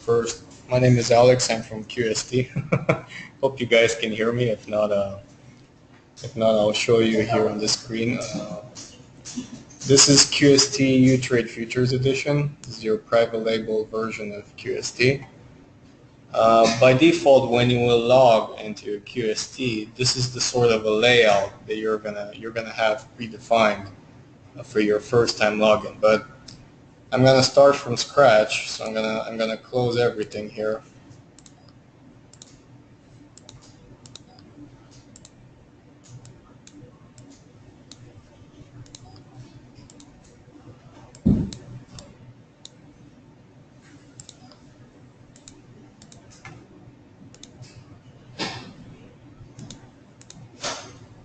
First, my name is Alex. I'm from QST. Hope you guys can hear me. If not, I'll show you here on the screen. This is QST U Trade Futures Edition. This is your private label version of QST. By default, when you will log into QST, this is the sort of a layout that you're gonna have predefined for your first time login. But I'm gonna start from scratch, so I'm gonna close everything here.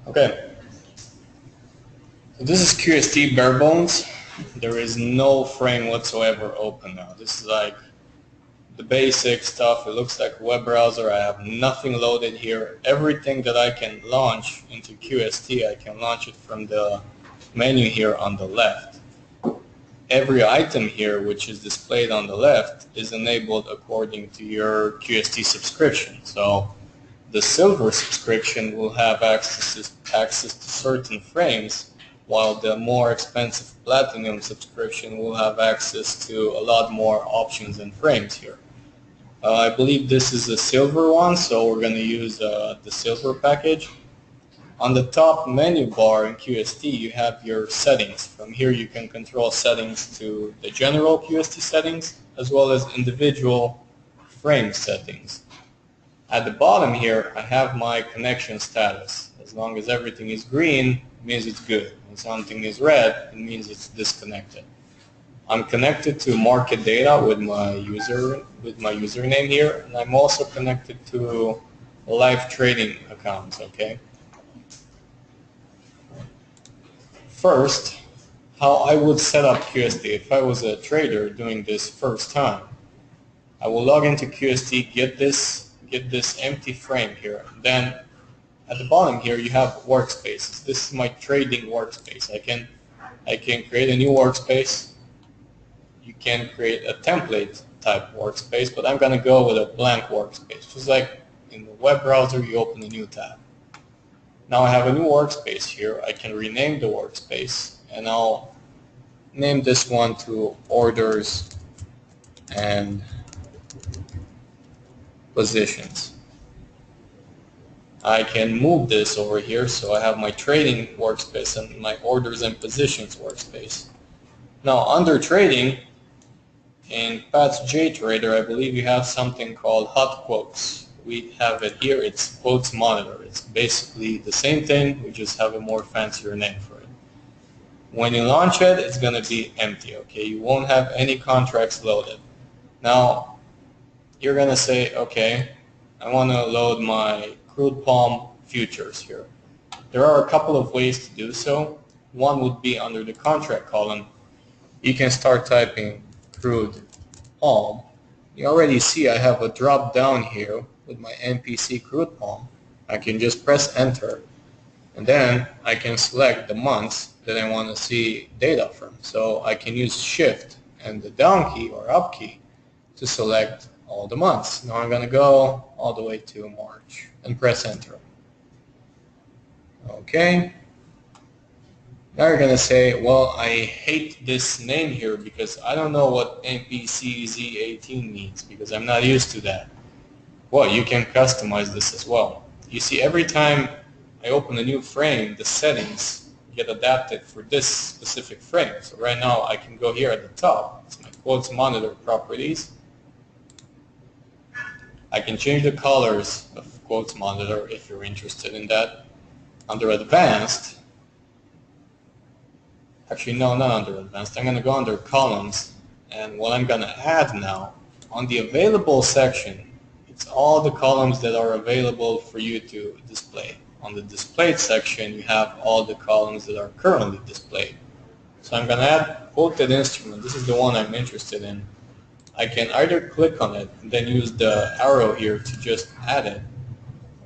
Okay. So this is QST bare bones. There is no frame whatsoever open now. This is like the basic stuff. It looks like a web browser. I have nothing loaded here. Everything that I can launch into QST, I can launch it from the menu here on the left. Every item here which is displayed on the left is enabled according to your QST subscription. So the silver subscription will have access to certain frames, while the more expensive platinum subscription will have access to a lot more options and frames here. I believe this is a silver one, so we're going to use the silver package. On the top menu bar in QST, you have your settings. From here you can control settings to the general QST settings, as well as individual frame settings. At the bottom here, I have my connection status. As long as everything is green, it means it's good. When something is red, it means it's disconnected. I'm connected to market data with my username here, and I'm also connected to live trading accounts. Okay. First, how I would set up QST if I was a trader doing this first time. I will log into QST, get this empty frame here. Then at the bottom here you have workspaces. This is my trading workspace. I can create a new workspace. You can create a template type workspace, but I'm going to go with a blank workspace. Just like in the web browser, you open a new tab. Now I have a new workspace here. I can rename the workspace, and I'll name this one to orders and positions. I can move this over here, so I have my trading workspace and my orders and positions workspace. Now under trading, in Pat's JTrader, I believe you have something called hot quotes. We have it here. It's quotes monitor. It's basically the same thing. We just have a more fancier name for it. When you launch it, it's going to be empty. Okay, you won't have any contracts loaded. Now you're going to say, okay, I want to load my crude palm futures here. There are a couple of ways to do so. One would be under the contract column. You can start typing crude palm. You already see I have a drop down here with my MPC crude palm. I can just press enter, and then I can select the months that I want to see data from. So I can use shift and the down key or up key to select all the months. Now I'm going to go all the way to March and press enter. Okay. Now you're going to say, well, I hate this name here because I don't know what MPCZ18 means because I'm not used to that. Well, you can customize this as well. You see, every time I open a new frame, the settings get adapted for this specific frame. So right now I can go here at the top. It's my quotes monitor properties. I can change the colors of quotes monitor if you're interested in that. Under advanced, actually no, not under advanced, I'm going to go under columns, and what I'm going to add now, on the available section, it's all the columns that are available for you to display. On the displayed section, you have all the columns that are currently displayed. So I'm going to add quoted instrument. This is the one I'm interested in. I can either click on it and then use the arrow here to just add it,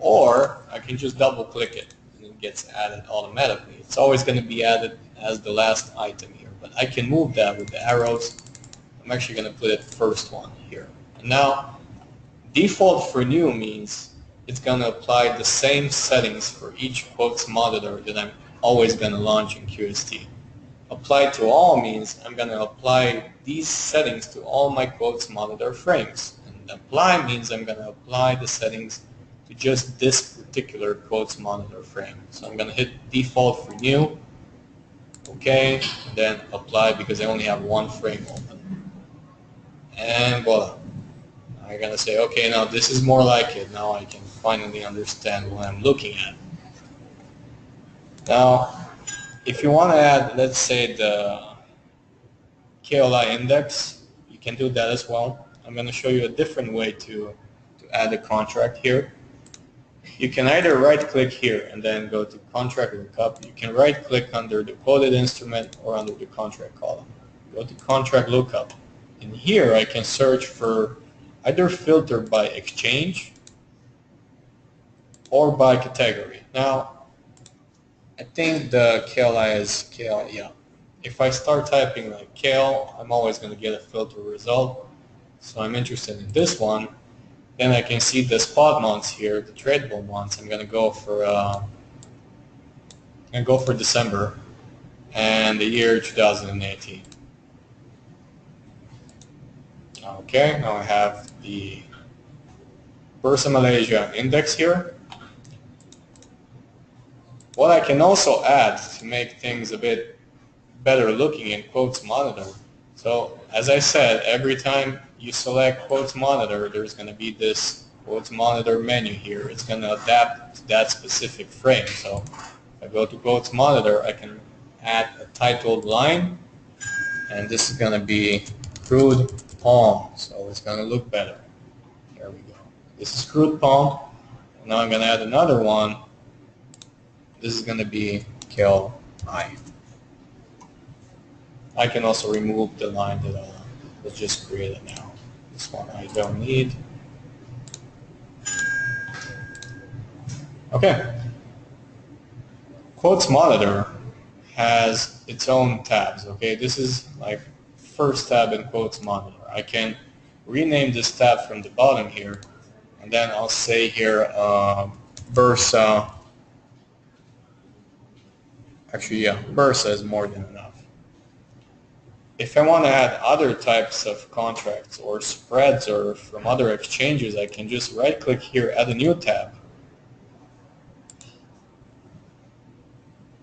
or I can just double click it and it gets added automatically. It's always going to be added as the last item here, but I can move that with the arrows. I'm actually going to put it first one here, Now, default for new means it's going to apply the same settings for each quotes monitor that I'm always going to launch in QST. Apply to all means I'm going to apply these settings to all my quotes monitor frames. And apply means I'm going to apply the settings to just this particular quotes monitor frame. So I'm going to hit default for new, okay, and then apply because I only have one frame open. And voila. I'm going to say, okay, now this is more like it. Now I can finally understand what I'm looking at. Now, if you want to add, let's say, the KLI index, you can do that as well. I'm going to show you a different way to add a contract here. You can either right-click here and then go to contract lookup. You can right-click under the quoted instrument or under the contract column. Go to contract lookup. In here, I can search for either filter by exchange or by category. Now, I think the KLI is KL, yeah. If I start typing like KL, I'm always going to get a filter result. So I'm interested in this one. Then I can see the spot months here, the tradable months. I'm going to go for December and the year 2018. Okay, now I have the Bursa Malaysia index here. What I can also add to make things a bit better looking in quotes monitor. So as I said, every time you select quotes monitor, there's going to be this quotes monitor menu here. It's going to adapt to that specific frame. So if I go to quotes monitor, I can add a titled line, and this is going to be crude palm. So it's going to look better. There we go. This is crude palm. Now I'm going to add another one. This is going to be KLI. I can also remove the line that I just created now. This one I don't need. Okay. Quotes monitor has its own tabs. Okay, this is like first tab in quotes monitor. I can rename this tab from the bottom here, and then I'll say here Bursa. Actually, yeah, Bursa is more than enough. If I want to add other types of contracts or spreads or from other exchanges, I can just right-click here, add a new tab.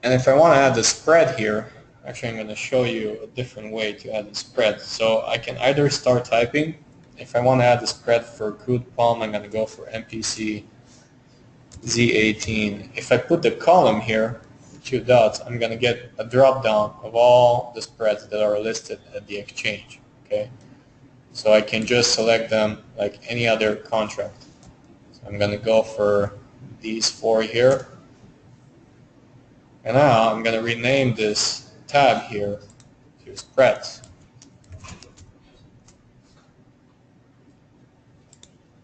And if I want to add the spread here, actually I'm going to show you a different way to add the spread. So I can either start typing. If I want to add the spread for crude palm, I'm going to go for MPC Z18. If I put the column here, 2 dots, I'm going to get a drop down of all the spreads that are listed at the exchange. Okay, so I can just select them like any other contract. So I'm going to go for these 4 here, and now I'm going to rename this tab here to spreads.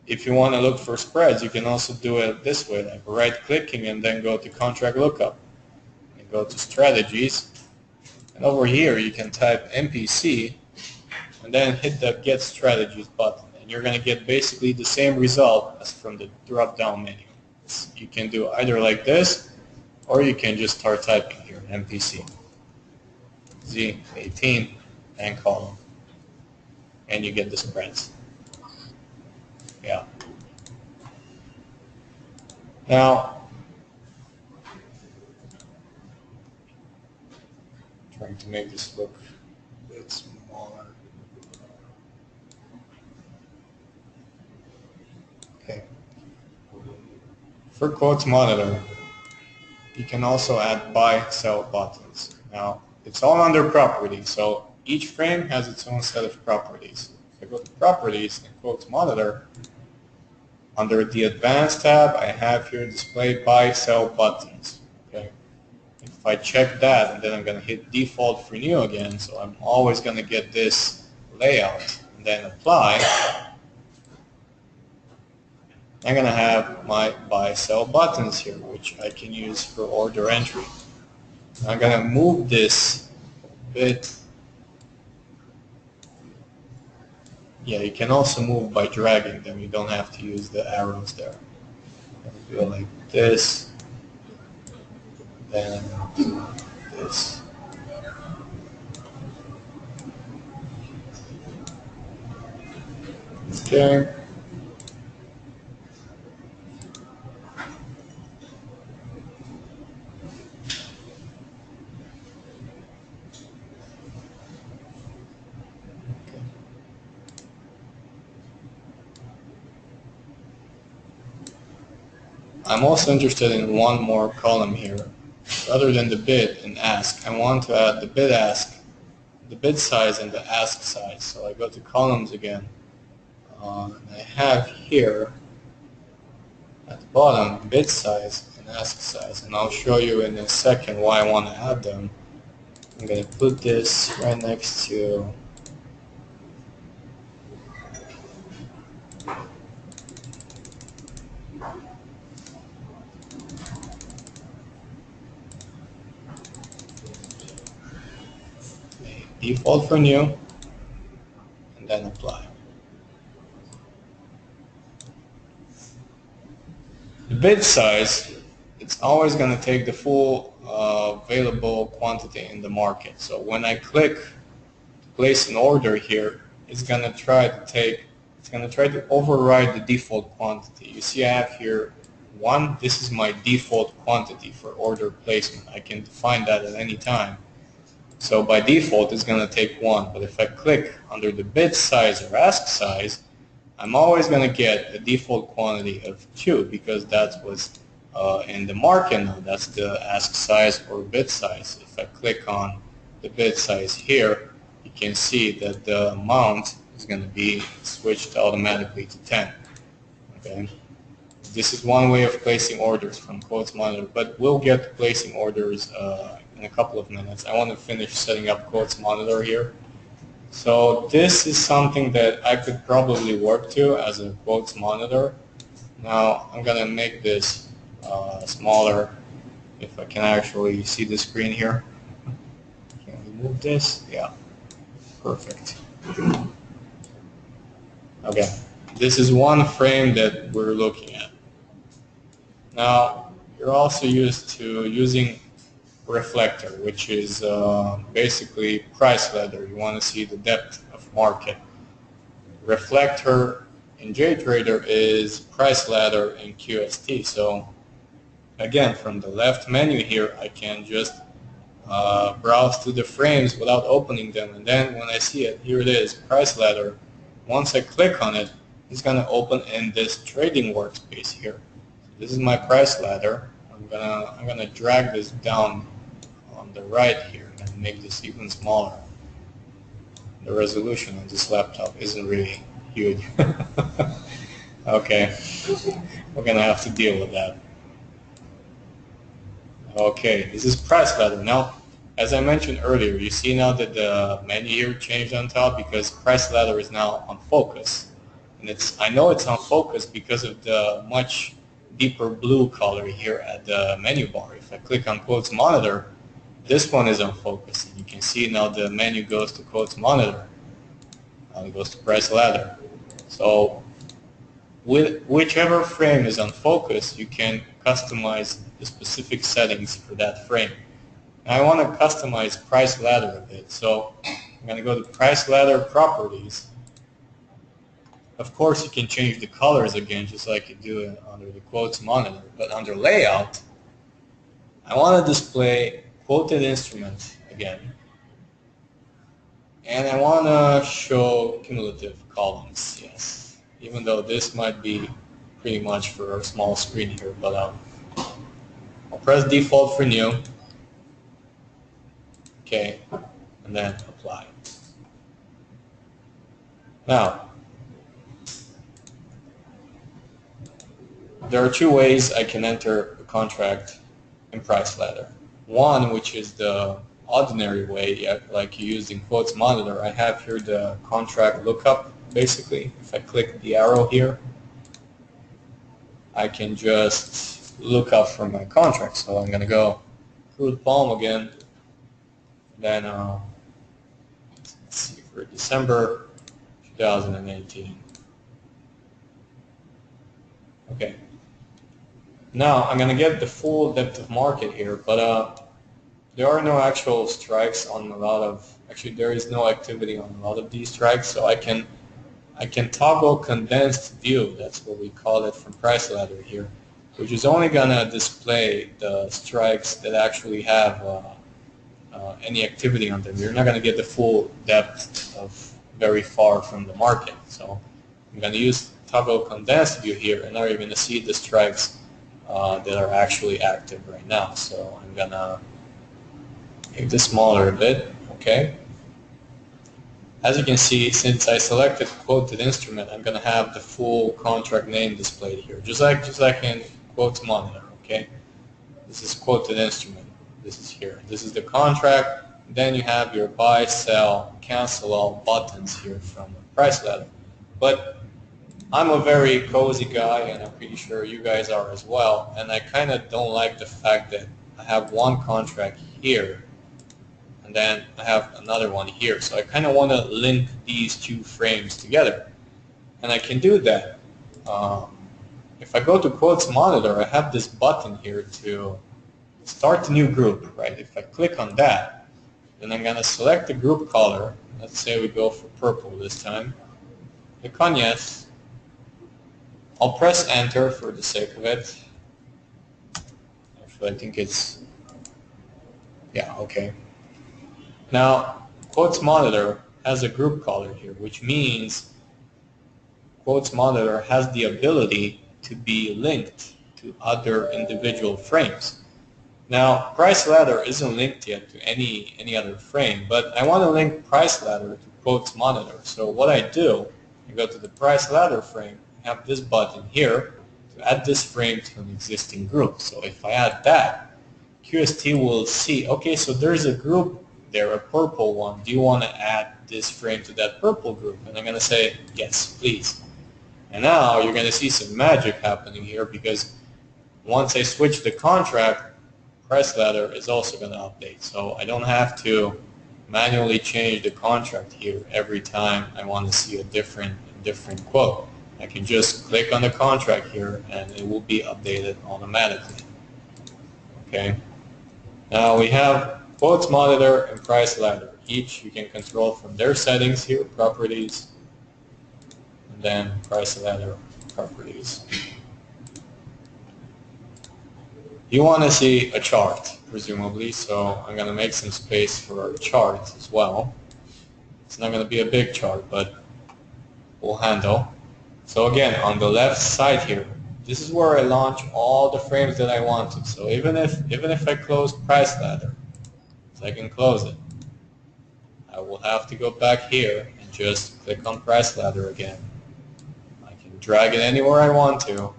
If you want to look for spreads, you can also do it this way, like right-clicking and then go to contract lookup. Go to strategies, and over here you can type MPC and then hit the get strategies button, and you're going to get basically the same result as from the drop down menu. You can do either like this, or you can just start typing here MPC Z18 and column, and you get the spreads. Yeah. Now, trying to make this look a bit smaller. Okay. For quotes monitor, you can also add buy, sell buttons. Now, it's all under properties, so each frame has its own set of properties. If I go to properties and quotes monitor, under the advanced tab, I have here display buy, sell buttons. Okay. If I check that, and then I'm going to hit default for new again, so I'm always going to get this layout, and then apply, I'm going to have my buy sell buttons here, which I can use for order entry. I'm going to move this a bit Yeah, you can also move by dragging them. You don't have to use the arrows there. Do it like this, then do this. Okay. I'm also interested in one more column here. Rather than the bid and ask, I want to add the bid ask, the bid size and the ask size. So I go to columns again. And I have here at the bottom bid size and ask size, and I'll show you in a second why I want to add them. I'm going to put this right next to default for new, and then apply. The bid size, it's always going to take the full available quantity in the market. So when I click place an order here, it's going to try to override the default quantity. You see I have here 1. This is my default quantity for order placement. I can define that at any time. So by default it's going to take 1, but if I click under the bid size or ask size, I'm always going to get a default quantity of 2 because that's what's in the market now. That's the ask size or bid size. If I click on the bid size here, you can see that the amount is going to be switched automatically to 10. Okay. This is one way of placing orders from Quotes Monitor, but we'll get to placing orders in a couple of minutes. I want to finish setting up Quotes Monitor here. So this is something that I could probably work to as a Quotes Monitor. Now I'm going to make this smaller if I can actually see the screen here. Can we move this? Yeah, perfect. Okay, this is one frame that we're looking at. Now you're also used to using reflector, which is basically price ladder. You want to see the depth of market. Reflector in JTrader is price ladder in QST. So again, from the left menu here, I can just browse to the frames without opening them, and then when I see it, here it is, price ladder. Once I click on it, it's going to open in this trading workspace here. This is my price ladder. I'm gonna drag this down on the right here and make this even smaller. The resolution on this laptop isn't really huge. Okay, we're gonna have to deal with that. Okay, this is price ladder. Now, as I mentioned earlier, you see now that the menu here changed on top because price ladder is now on focus. And I know it's on focus because of the much deeper blue color here at the menu bar. If I click on Quotes Monitor, this one is on focus. And you can see now the menu goes to Quotes Monitor. Now it goes to price ladder. So with whichever frame is on focus, you can customize the specific settings for that frame. Now I want to customize price ladder a bit. So I'm going to go to price ladder properties. Of course, you can change the colors again, just like you do under the Quotes Monitor. But under Layout, I want to display quoted instrument again. And I want to show cumulative columns, yes. Even though this might be pretty much for a small screen here, but I'll press default for new. Okay, and then apply. Now, there are 2 ways I can enter a contract in price ladder. One, which is the ordinary way, like you use in Quotes Monitor. I have here the contract lookup, basically. If I click the arrow here, I can just look up for my contract. So I'm going to go Crude Palm again. Then, let's see, for December 2018. Okay. Now I'm going to get the full depth of market here, but there are no actual strikes on a lot of, actually there is no activity on a lot of these strikes, so I can toggle condensed view, that's what we call it from price ladder here, which is only going to display the strikes that actually have any activity on them. You're not going to get the full depth of very far from the market. So I'm going to use toggle condensed view here, and now you're going to see the strikes that are actually active right now. So I'm going to make this smaller a bit, okay? As you can see, since I selected quoted instrument, I'm going to have the full contract name displayed here, just like in quotes monitor, okay? This is quoted instrument. This is here. This is the contract. Then you have your buy, sell, cancel all buttons here from the price ladder. But I'm a very cozy guy, and I'm pretty sure you guys are as well, and I kind of don't like the fact that I have one contract here and then I have another one here. So I kind of want to link these two frames together, and I can do that. If I go to quotes monitor, I have this button here to start a new group, right? If I click on that, then I'm going to select the group color. Let's say we go for purple this time. Click on yes. I'll press enter for the sake of it. Actually, I think it's, yeah, okay. Now, quotes monitor has a group color here, which means quotes monitor has the ability to be linked to other individual frames. Now, price ladder isn't linked yet to any other frame, but I want to link price ladder to quotes monitor. So what I do, I go to the price ladder frame, I have this button here to add this frame to an existing group. So if I add that, QST will see, okay, so there's a group there, a purple one. Do you want to add this frame to that purple group? And I'm going to say, yes, please. And now you're going to see some magic happening here, because once I switch the contract, price ladder is also going to update. So I don't have to manually change the contract here every time I want to see a different quote. I can just click on the contract here and it will be updated automatically. Okay. Now we have quotes monitor and price ladder. Each you can control from their settings here, properties, and then price ladder properties. You want to see a chart, presumably, so I'm going to make some space for a chart as well. It's not going to be a big chart, but we'll handle. So again, on the left side here, this is where I launch all the frames that I wanted. So even if I close price ladder, so I can close it, I will have to go back here and just click on price ladder again. I can drag it anywhere I want to.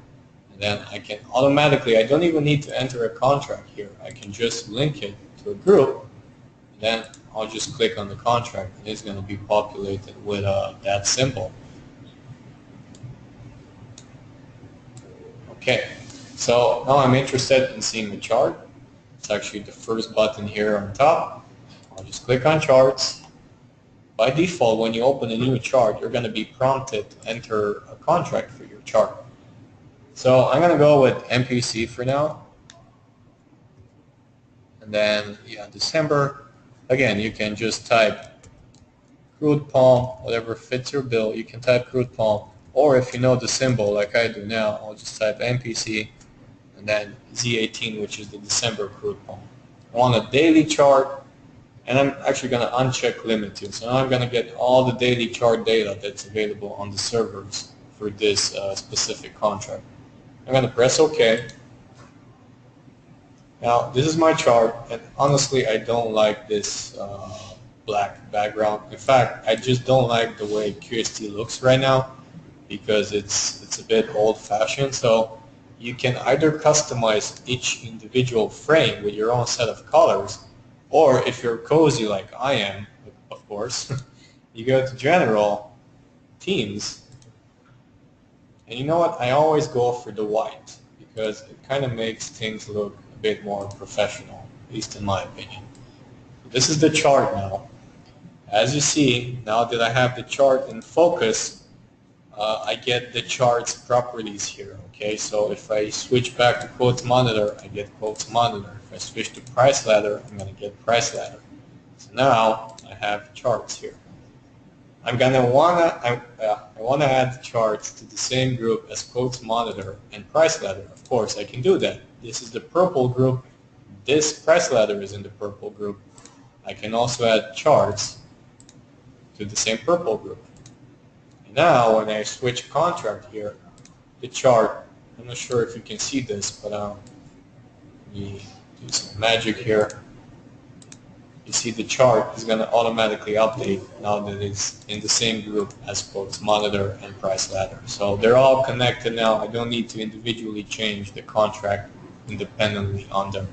And then I can automatically, I don't even need to enter a contract here. I can just link it to a group, and then I'll just click on the contract and it's going to be populated with that symbol. Okay, so now I'm interested in seeing the chart. It's actually the first button here on top. I'll just click on charts. By default, when you open a new chart, you're going to be prompted to enter a contract for your chart. So I'm going to go with MPC for now. And then, yeah, December. Again, you can just type crude palm, whatever fits your bill. You can type crude palm. Or if you know the symbol like I do now, I'll just type MPC and then Z18, which is the December crude palm. I want a daily chart, and I'm actually going to uncheck limit here. So now I'm going to get all the daily chart data that's available on the servers for this specific contract. I'm going to press OK. Now, this is my chart, and honestly, I don't like this black background. In fact, I just don't like the way QST looks right now, because it's a bit old-fashioned. So you can either customize each individual frame with your own set of colors, or if you're cozy like I am, of course, you go to General, Themes, and you know what? I always go for the white, because it kind of makes things look a bit more professional, at least in my opinion. This is the chart now. As you see, now that I have the chart in focus, I get the chart's properties here. Okay, so if I switch back to quotes monitor, I get quotes monitor. If I switch to price ladder, I'm going to get price ladder. So now I have charts here. I'm gonna I wanna add charts to the same group as quotes monitor and price ladder. Of course, I can do that. This is the purple group. This price ladder is in the purple group. I can also add charts to the same purple group. And now, when I switch contract here, the chart. I'm not sure if you can see this, but let me do some magic here. You see the chart is going to automatically update now that it's in the same group as quotes monitor and price ladder. So they're all connected now. I don't need to individually change the contract independently on them.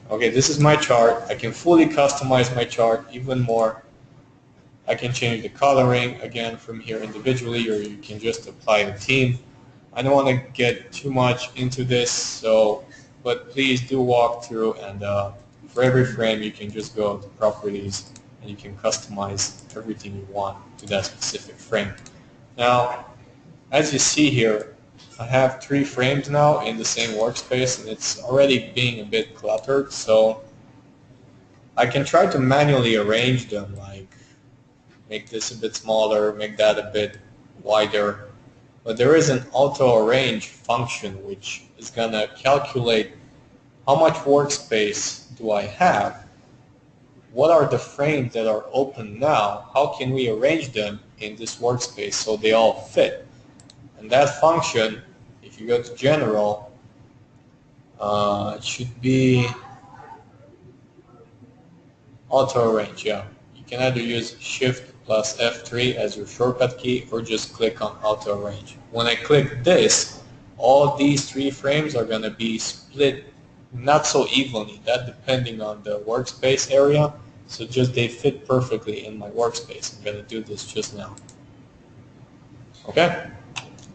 Okay, this is my chart. I can fully customize my chart even more. I can change the coloring again from here individually, or you can just apply a theme. I don't want to get too much into this, but please do walk through, and for every frame you can just go to properties and you can customize everything you want to that specific frame. Now, as you see here, I have 3 frames now in the same workspace, and it's already being a bit cluttered, so I can try to manually arrange them, like make this a bit smaller, make that a bit wider. But there is an auto arrange function which is going to calculate how much workspace do I have, what are the frames that are open now, how can we arrange them in this workspace so they all fit. And that function, if you go to general, it should be auto arrange. Yeah, you can either use shift plus F3 as your shortcut key, or just click on auto arrange. When I click this, all these 3 frames are going to be split not so evenly, that depending on the workspace area, so just they fit perfectly in my workspace. I'm going to do this just now. Okay,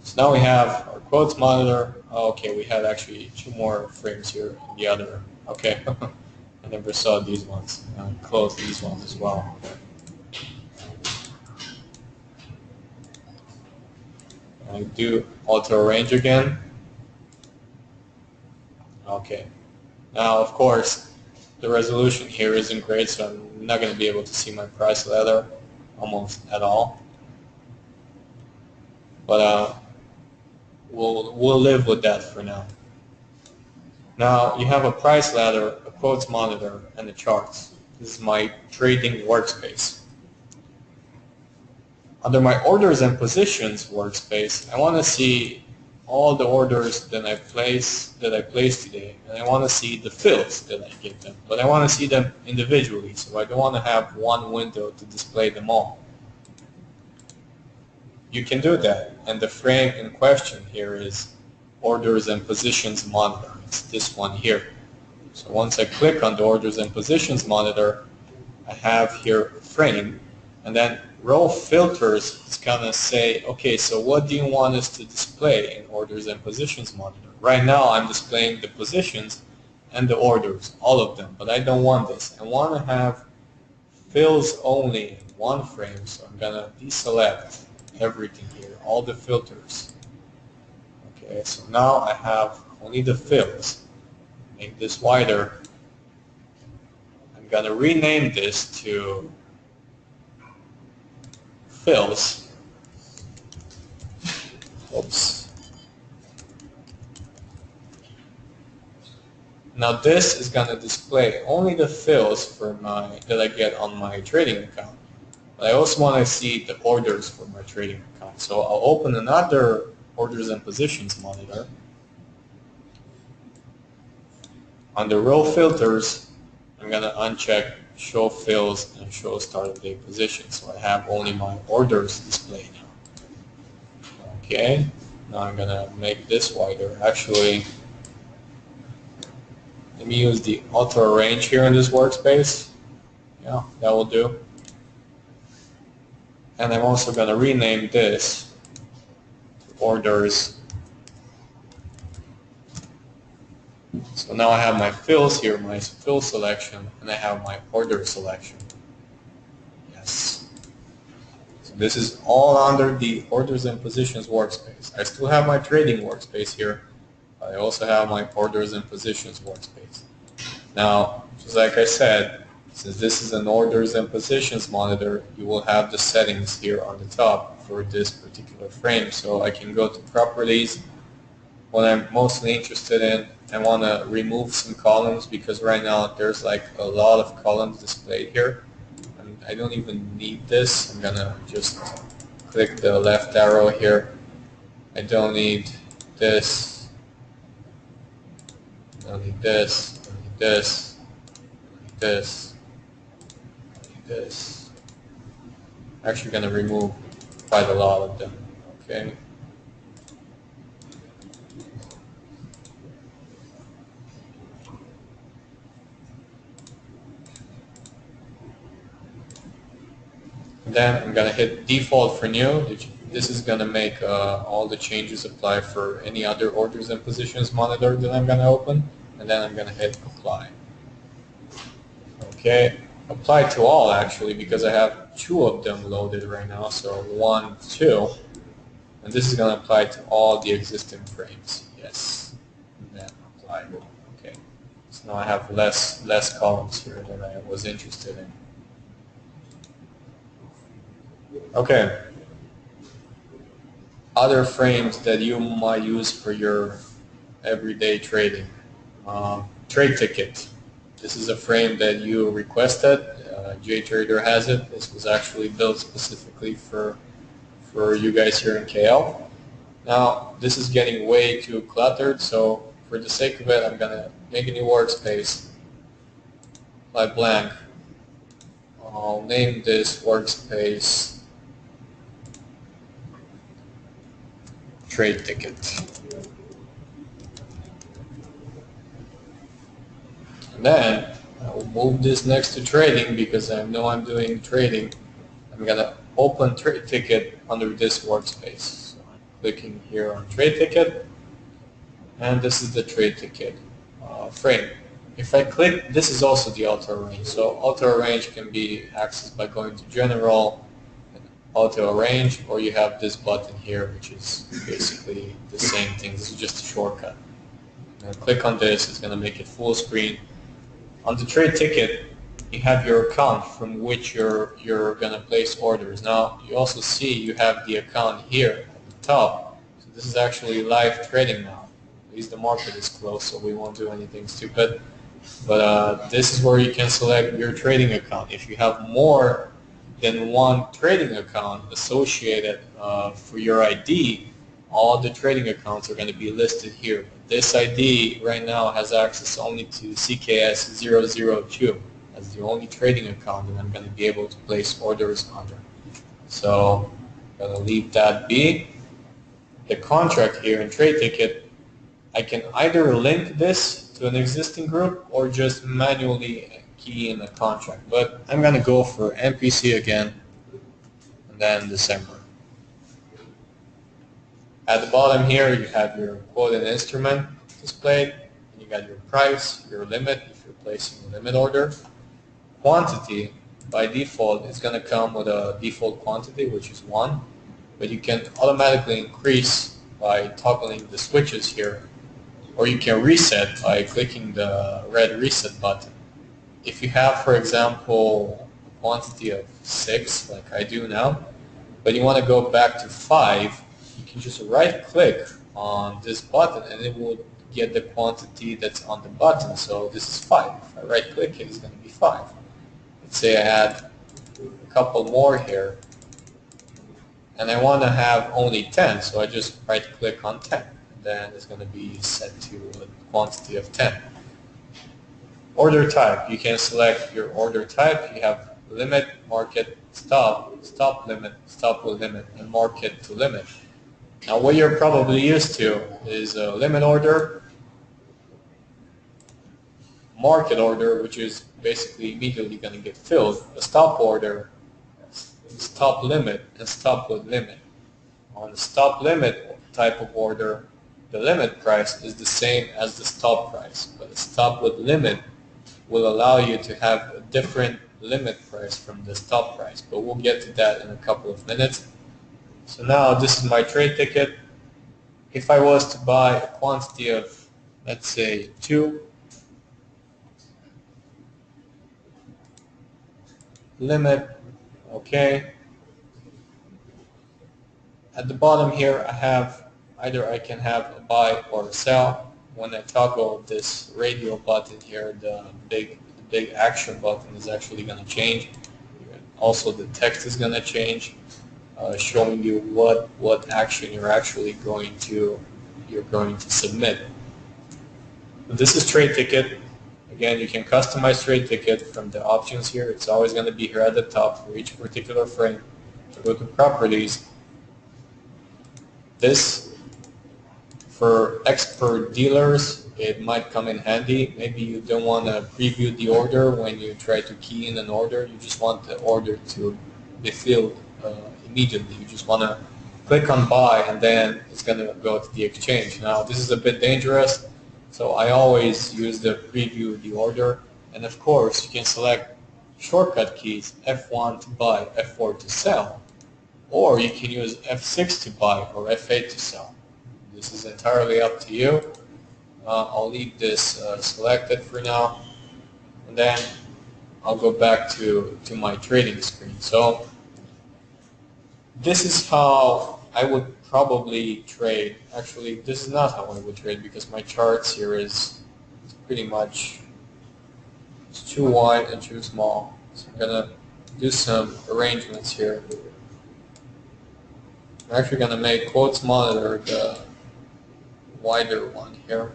so now we have our quotes monitor. Okay, we have actually 2 more frames here in the other. Okay, I never saw these ones. I'll close these ones as well. I do auto arrange again. Okay. Now, of course, the resolution here isn't great, so I'm not going to be able to see my price ladder almost at all. But we'll live with that for now. Now, you have a price ladder, a quotes monitor, and the charts. This is my trading workspace. Under my orders and positions workspace, I want to see all the orders that I place today, and I want to see the fills that I give them, but I want to see them individually, so I don't want to have one window to display them all. You can do that, and the frame in question here is orders and positions monitor. It's this one here. So once I click on the orders and positions monitor, I have here frame, and then row filters is going to say, okay, so what do you want us to display in orders and positions monitor? Right now I'm displaying the positions and the orders, all of them, but I don't want this. I want to have fills only in one frame, so I'm going to deselect everything here, all the filters. Okay, so now I have only the fills. Make this wider. I'm going to rename this to fills. Oops. Now this is going to display only the fills that I get on my trading account. But I also want to see the orders for my trading account. So I'll open another orders and positions monitor. Under row filters, I'm going to uncheck show fills and show start of day position, so I have only my orders displayed now. Okay, now I'm going to make this wider. Actually, let me use the auto arrange here in this workspace. Yeah, that will do. And I'm also going to rename this to orders. So now I have my fills here, my fill selection, and I have my order selection. This is all under the orders and positions workspace. I still have my trading workspace here. I also have my orders and positions workspace. Now, just like I said, since this is an orders and positions monitor, you will have the settings here on the top for this particular frame. So I can go to properties. What I'm mostly interested in, I want to remove some columns because right now there's like a lot of columns displayed here. And I don't even need this. I'm going to just click the left arrow here. I don't need this. I don't need this. I don't need this. I don't need this. I don't need this. I'm actually going to remove quite a lot of them. Okay. Then I'm going to hit default for new. This is going to make all the changes apply for any other orders and positions monitor that I'm going to open. And then I'm going to hit apply. Okay, apply to all actually because I have 2 of them loaded right now. So 1, 2. And this is going to apply to all the existing frames. Yes. And then apply. Okay. So now I have less columns here than I was interested in. Okay. Other frames that you might use for your everyday trading. Trade ticket. This is a frame that you requested. JTrader has it. This was actually built specifically for you guys here in KL. Now, this is getting way too cluttered, so for the sake of it, I'm going to make a new workspace, like blank. I'll name this workspace trade ticket. And then I will move this next to trading because I know I'm doing trading. I'm going to open trade ticket under this workspace. So I'm clicking here on trade ticket, and this is the trade ticket frame. If I click, this is also the auto arrange. So auto arrange can be accessed by going to general, auto arrange, or you have this button here, which is basically the same thing. This is just a shortcut. I'm going to click on this. It's going to make it full screen. On the trade ticket, you have your account from which you're going to place orders. Now, you also see you have the account here at the top. So this is actually live trading now. At least the market is closed, so we won't do anything stupid. But this is where you can select your trading account. If you have more than one trading account associated for your ID, all the trading accounts are going to be listed here. This ID right now has access only to CKS002 as the only trading account that I'm going to be able to place orders under. So I'm going to leave that be. The contract here in trade ticket, I can either link this to an existing group or just manually key in a contract. But I'm going to go for MPC again and then December. At the bottom here, you have your quoted instrument displayed. And you got your price, your limit, if you're placing a limit order. Quantity, by default, is going to come with a default quantity, which is 1. But you can automatically increase by toggling the switches here. Or you can reset by clicking the red reset button. If you have, for example, a quantity of 6, like I do now, but you want to go back to 5, you can just right-click on this button and it will get the quantity that's on the button. So this is 5. If I right-click it, it's going to be 5. Let's say I add a couple more here, and I want to have only 10, so I just right-click on 10. And then it's going to be set to a quantity of 10. Order type. You can select your order type. You have limit, market, stop, stop limit, stop with limit, and market to limit. Now what you're probably used to is a limit order, market order, which is basically immediately going to get filled, a stop order, stop limit, and stop with limit. On the stop limit type of order, the limit price is the same as the stop price, but the stop with limit will allow you to have a different limit price from the stop price, but we'll get to that in a couple of minutes. So now this is my trade ticket. If I was to buy a quantity of, let's say, 2, limit, okay. At the bottom here I have either I can have a buy or a sell. When I toggle this radio button here, the big action button is actually going to change. Also the text is going to change, showing you what action you're actually going to submit. But this is trade ticket. Again, you can customize trade ticket from the options here. It's always going to be here at the top for each particular frame. So go to properties. This, for expert dealers, it might come in handy. Maybe you don't want to preview the order when you try to key in an order. You just want the order to be filled immediately. You just want to click on buy and then it's going to go to the exchange. Now this is a bit dangerous, so I always use the preview the order. And of course you can select shortcut keys, F1 to buy, F4 to sell. Or you can use F6 to buy or F8 to sell. This is entirely up to you. I'll leave this selected for now, and then I'll go back to my trading screen. So this is how I would probably trade. Actually, this is not how I would trade because my charts here is pretty much it's too wide and too small. So I'm gonna do some arrangements here. I'm actually going to make quotes monitor the wider one here.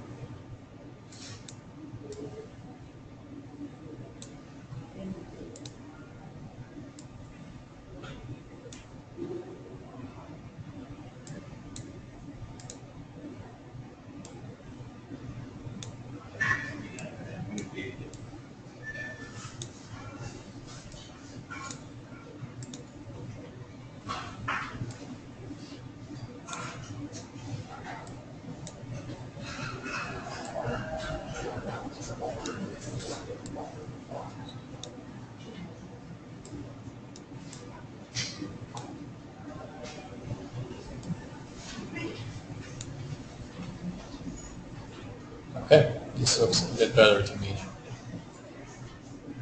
Okay, this looks a bit better to me.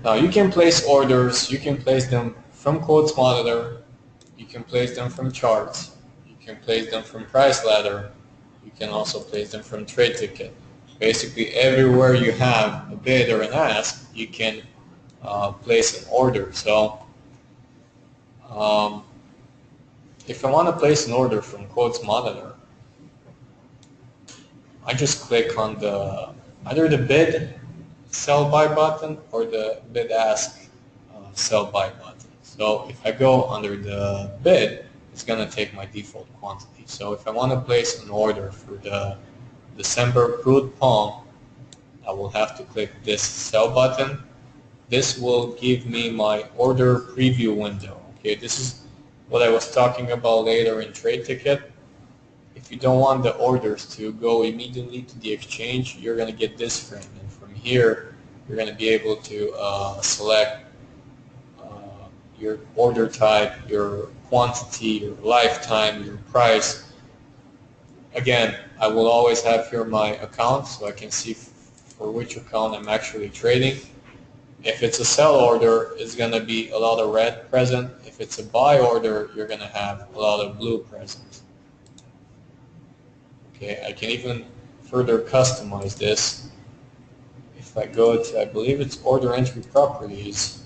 Now you can place orders, you can place them from quotes monitor, you can place them from charts, you can place them from price ladder, you can also place them from trade ticket. Basically everywhere you have a bid or an ask, you can place an order. So if I want to place an order from quotes monitor, I just click on either the bid sell buy button or the bid ask sell buy button. So if I go under the bid, it's going to take my default quantity. So if I want to place an order for the December crude palm, I will have to click this sell button. This will give me my order preview window. Okay, this is what I was talking about later in trade ticket. If you don't want the orders to go immediately to the exchange, you're going to get this frame, and from here you're going to be able to select your order type, your quantity, your lifetime, your price. Again, I will always have here my account so I can see for which account I'm actually trading. If it's a sell order, it's going to be a lot of red present. If it's a buy order, you're going to have a lot of blue present. Okay, I can even further customize this. If I go to, I believe it's order entry properties.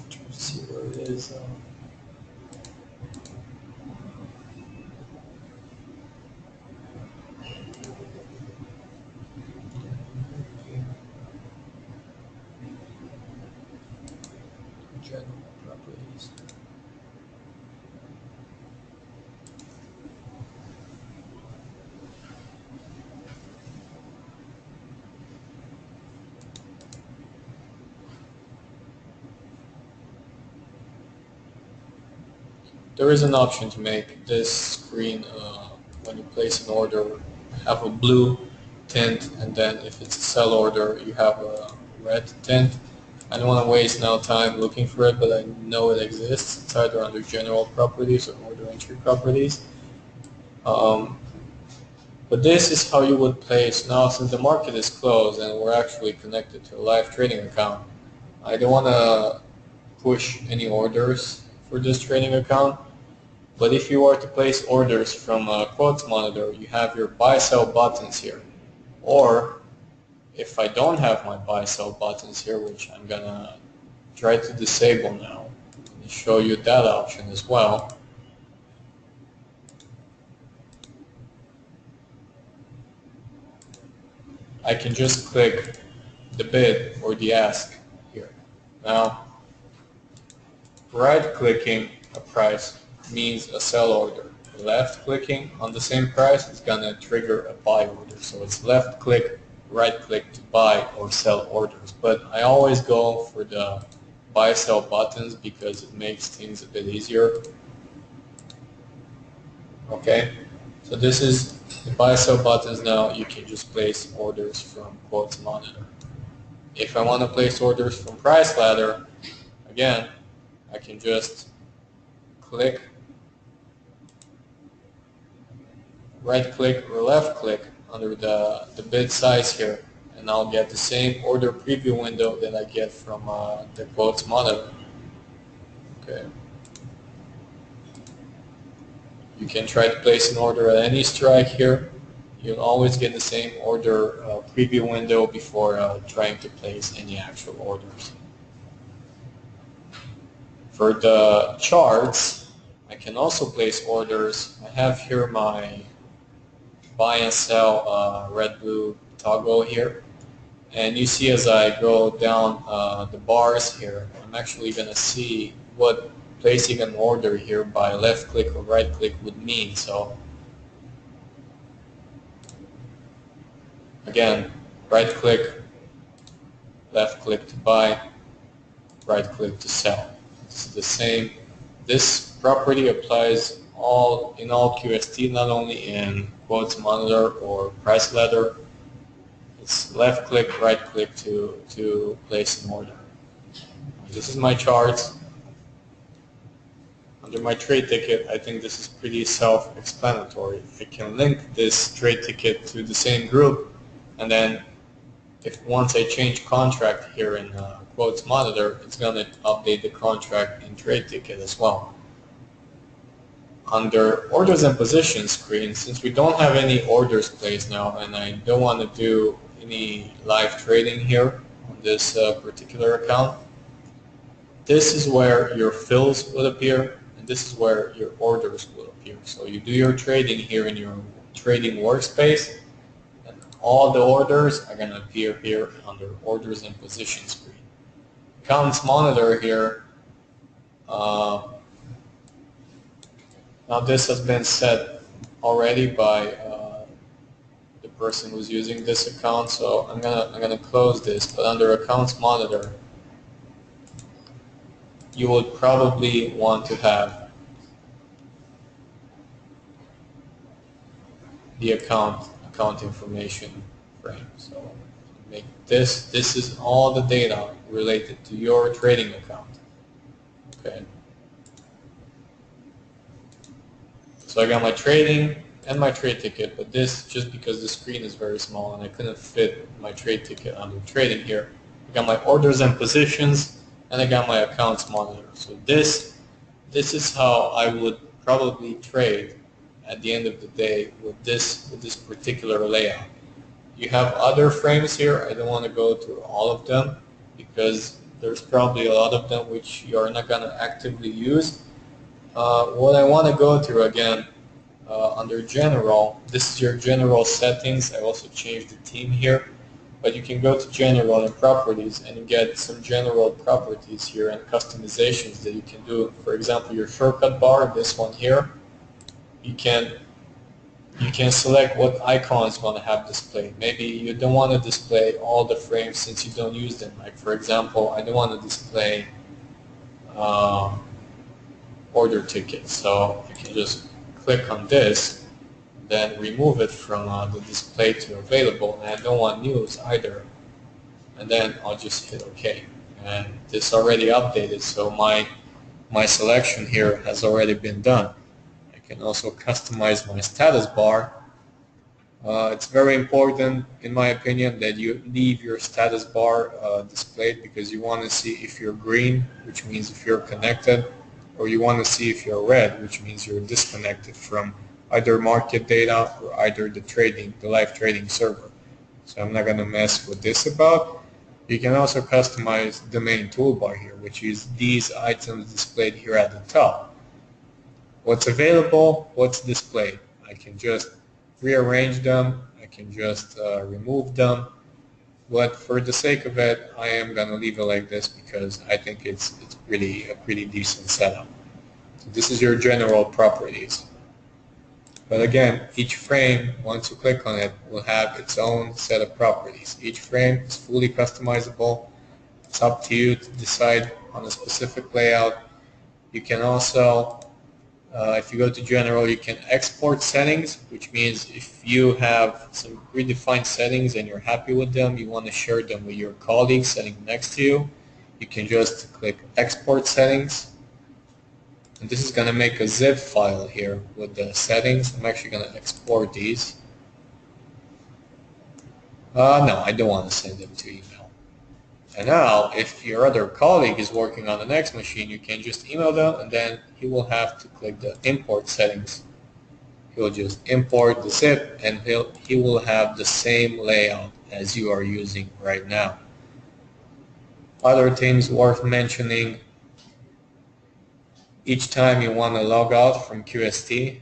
Let's see where it is. General properties. there is an option to make this screen, when you place an order, have a blue tint, and then if it's a sell order, you have a red tint. I don't want to waste now time looking for it, but I know it exists. It's either under general properties or order entry properties. But this is how you would place. Now, since the market is closed and we're actually connected to a live trading account, I don't want to push any orders for this trading account. But if you are to place orders from a quotes monitor, you have your buy-sell buttons here. Or if I don't have my buy-sell buttons here, which I'm going to try to disable now, and show you that option as well. I can just click the bid or the ask here. Now, right-clicking a price means a sell order. Left-clicking on the same price is going to trigger a buy order. So it's left-click, right-click to buy or sell orders. But I always go for the buy-sell buttons because it makes things a bit easier. Okay, so this is the buy-sell buttons. Now you can just place orders from quotes monitor. If I want to place orders from price ladder, again, I can just click, right-click or left-click under the bid size here, and I'll get the same order preview window that I get from the quotes monitor. Okay. You can try to place an order at any strike here. You'll always get the same order preview window before trying to place any actual orders. For the charts, I can also place orders. I have here my buy and sell red-blue toggle here. And you see as I go down the bars here, I'm actually going to see what placing an order here by left click or right click would mean. So again, right click, left click to buy, right click to sell. This is the same. This property applies in all QST, not only in quotes monitor or price ladder. It's left click, right click to place an order. This is my chart. Under my trade ticket, I think this is pretty self-explanatory. I can link this trade ticket to the same group, and then if once I change contract here in quotes monitor, it's going to update the contract in trade ticket as well. Under orders and positions screen, since we don't have any orders placed now, and I don't want to do any live trading here on this particular account, this is where your fills will appear, and this is where your orders will appear. So you do your trading here in your trading workspace, and all the orders are going to appear here under orders and position screen. Accounts monitor here. Now this has been set already by the person who's using this account, so I'm gonna close this. But under accounts monitor, you would probably want to have the account information frame. So make this is all the data related to your trading account. Okay. So I got my trading and my trade ticket, but this, just because the screen is very small and I couldn't fit my trade ticket under trading here, I got my orders and positions, and I got my accounts monitor. So this is how I would probably trade at the end of the day with this particular layout. You have other frames here. I don't want to go through all of them because there's probably a lot of them which you are not going to actively use. What I want to go through again, under general, this is your general settings. I also changed the theme here, but you can go to general and properties and you get some general properties here and customizations that you can do. For example, your shortcut bar, this one here, you can select what icons you want to have displayed. Maybe you don't want to display all the frames since you don't use them. Like for example, I don't want to display order ticket. So I can just click on this, then remove it from the display to available, and I don't want news either. And then I'll just hit OK. And this already updated, so my selection here has already been done. I can also customize my status bar. It's very important, in my opinion, that you leave your status bar displayed, because you want to see if you're green, which means if you're connected, or you want to see if you're red, which means you're disconnected from either market data or either the live trading server. So I'm not going to mess with this about. You can also customize the main toolbar here, which is these items displayed here at the top. What's available, what's displayed. I can just rearrange them, I can just remove them, but for the sake of it, I am going to leave it like this because I think it's really a pretty decent setup. So this is your general properties. But again, each frame, once you click on it, will have its own set of properties. Each frame is fully customizable. It's up to you to decide on a specific layout. You can also, if you go to General, you can export settings, which means if you have some predefined settings and you're happy with them, you want to share them with your colleague sitting next to you, you can just click Export Settings. And this is going to make a zip file here with the settings. I'm actually going to export these. No, I don't want to send them to email. And now, if your other colleague is working on the next machine, you can just email them, and then he will have to click the import settings. He will just import the zip, and he will have the same layout as you are using right now. Other things worth mentioning: each time you want to log out from QST,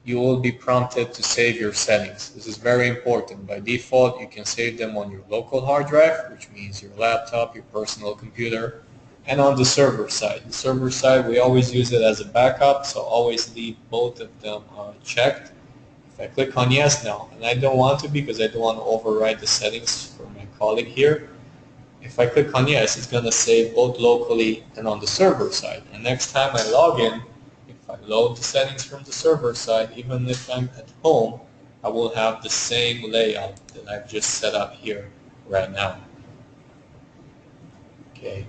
you will be prompted to save your settings. This is very important. By default, you can save them on your local hard drive, which means your laptop, your personal computer, and on the server side. The server side, we always use it as a backup, so always leave both of them checked. If I click on yes now, and I don't want to because I don't want to override the settings for my colleague here, if I click on yes, it's going to save both locally and on the server side. And next time I log in, if I load the settings from the server side, even if I'm at home, I will have the same layout that I've just set up here right now. Okay.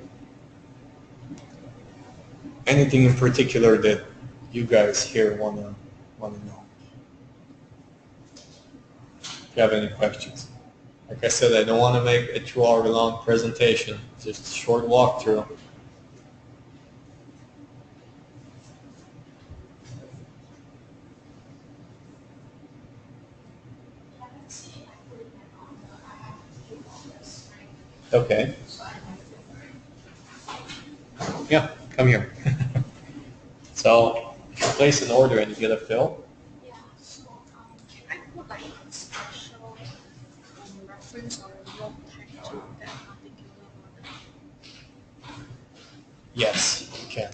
Anything in particular that you guys here want to know? If you have any questions. Like I said, I don't want to make a 2-hour-long presentation, just a short walkthrough. Okay. Yeah, come here. So, if you place an order and you get a fill, can I put like a special reference or log tag to that particular order? yes, you can.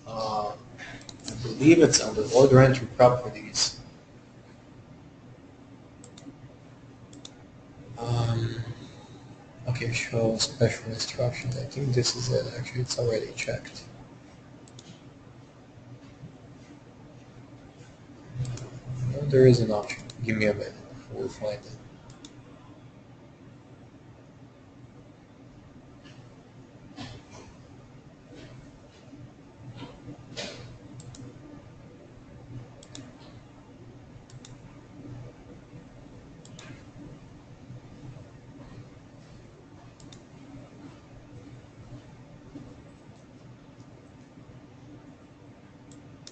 I believe it's under order entry properties. Okay, show special instructions. I think this is it. Actually, it's already checked. No, there is an option. Give me a minute. We'll find it.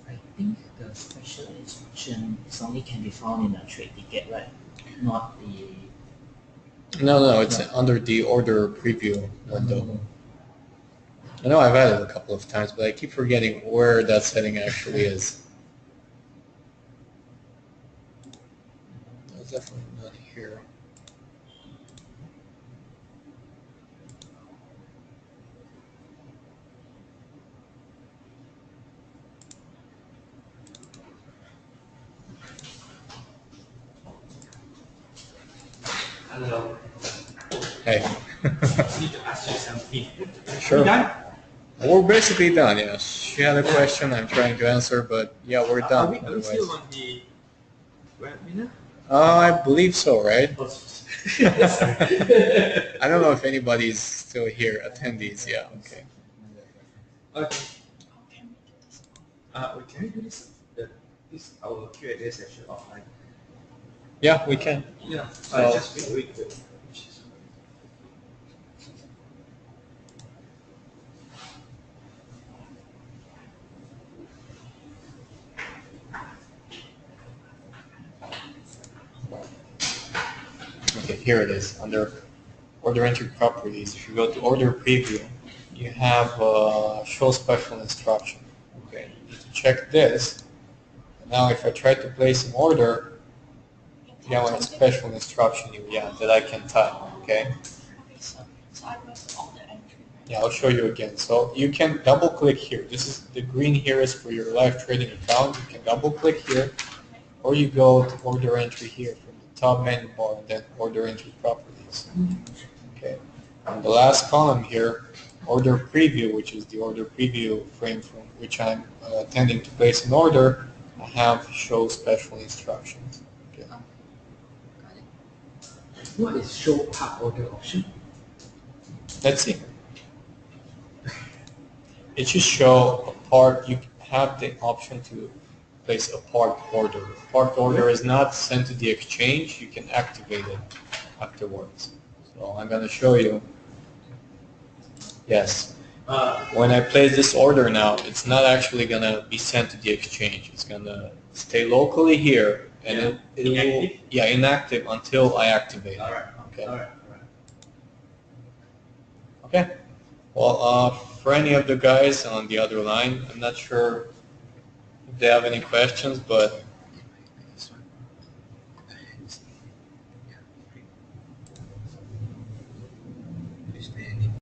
I think the special instruction is only can be found in a trade ticket, right? Not the. No, it's under the order preview window. I know I've had it a couple of times, but I keep forgetting where that setting actually is. That's definitely not here. Hello. Hey. I need to ask you something. Sure. You done? We're basically done, yes. She had a question I'm trying to answer, but yeah, we're done. Are we still on the webinar? I believe so, right? Oh, I don't know if anybody's still here, attendees, yeah, okay. Okay. Oh, can we do this? Can we do this our Q&A session offline? Yeah, we can. Yeah. So- Just wait. Okay, here it is, under order entry properties. If you go to order preview, you have show special instruction. Okay, you need to check this. And now if I try to place an order, you have a special instruction here, yeah, that I can type, okay? Okay, so I press all the entry. Yeah, I'll show you again. So you can double click here. This is the green here is for your live trading account. You can double click here, or you go to order entry here from the top menu bar and then order entry properties. Okay. And the last column here, order preview, which is the order preview frame from which I'm intending to place an order, I have show special instructions. Okay. Got it. what is show part order option? Let's see. It should show a part. You have the option to place a part order. A part order is not sent to the exchange. You can activate it afterwards. So I'm going to show you. Yes. When I place this order now, it's not actually going to be sent to the exchange. It's going to stay locally here, and it will inactive until I activate it. All right. Okay. All right. Okay. Well, for any of the guys on the other line, I'm not sure if they have any questions, but